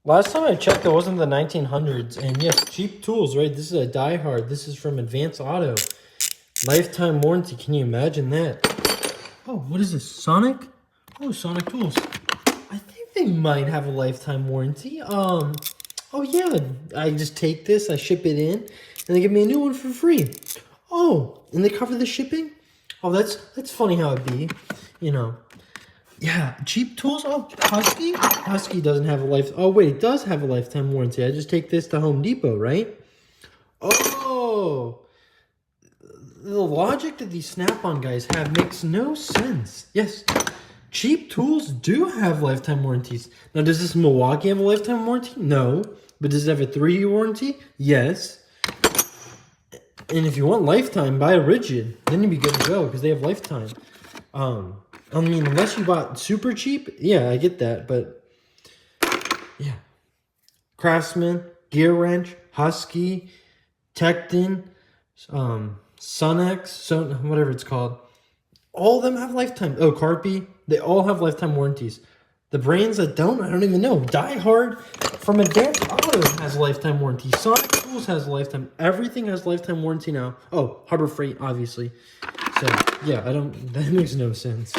Last time I checked, it wasn't the 1900s. And yes, cheap tools, right? This is a Die Hard. This is from Advance Auto. Lifetime warranty. Can you imagine that? Oh, what is this? Sonic? Oh, Sonic Tools. I think they might have a lifetime warranty. Oh yeah, I just take this, I ship it in, and they give me a new one for free. Oh, and they cover the shipping? Oh, that's funny how it be, you know. Yeah, cheap tools. Oh, Husky? Husky doesn't have a life. Oh, wait, it does have a lifetime warranty. I just take this to Home Depot, right? Oh, the logic that these Snap-on guys have makes no sense. Yes, cheap tools do have lifetime warranties. Now, does this Milwaukee have a lifetime warranty? No. But does it have a 3-year warranty? Yes. And if you want lifetime, buy a Rigid. Then you'd be good to go because they have lifetime. I mean, unless you bought super cheap, yeah, I get that. But yeah, Craftsman, Gear Wrench, Husky, Tecton, Sunex, whatever it's called. All of them have lifetime. Oh, Carpy, they all have lifetime warranties. The brands that don't, I don't even know. Die Hard from Advance Auto has a lifetime warranty. Sonic Tools has a lifetime. Everything has lifetime warranty now. Oh, Harbor Freight, obviously. So, yeah, that makes no sense.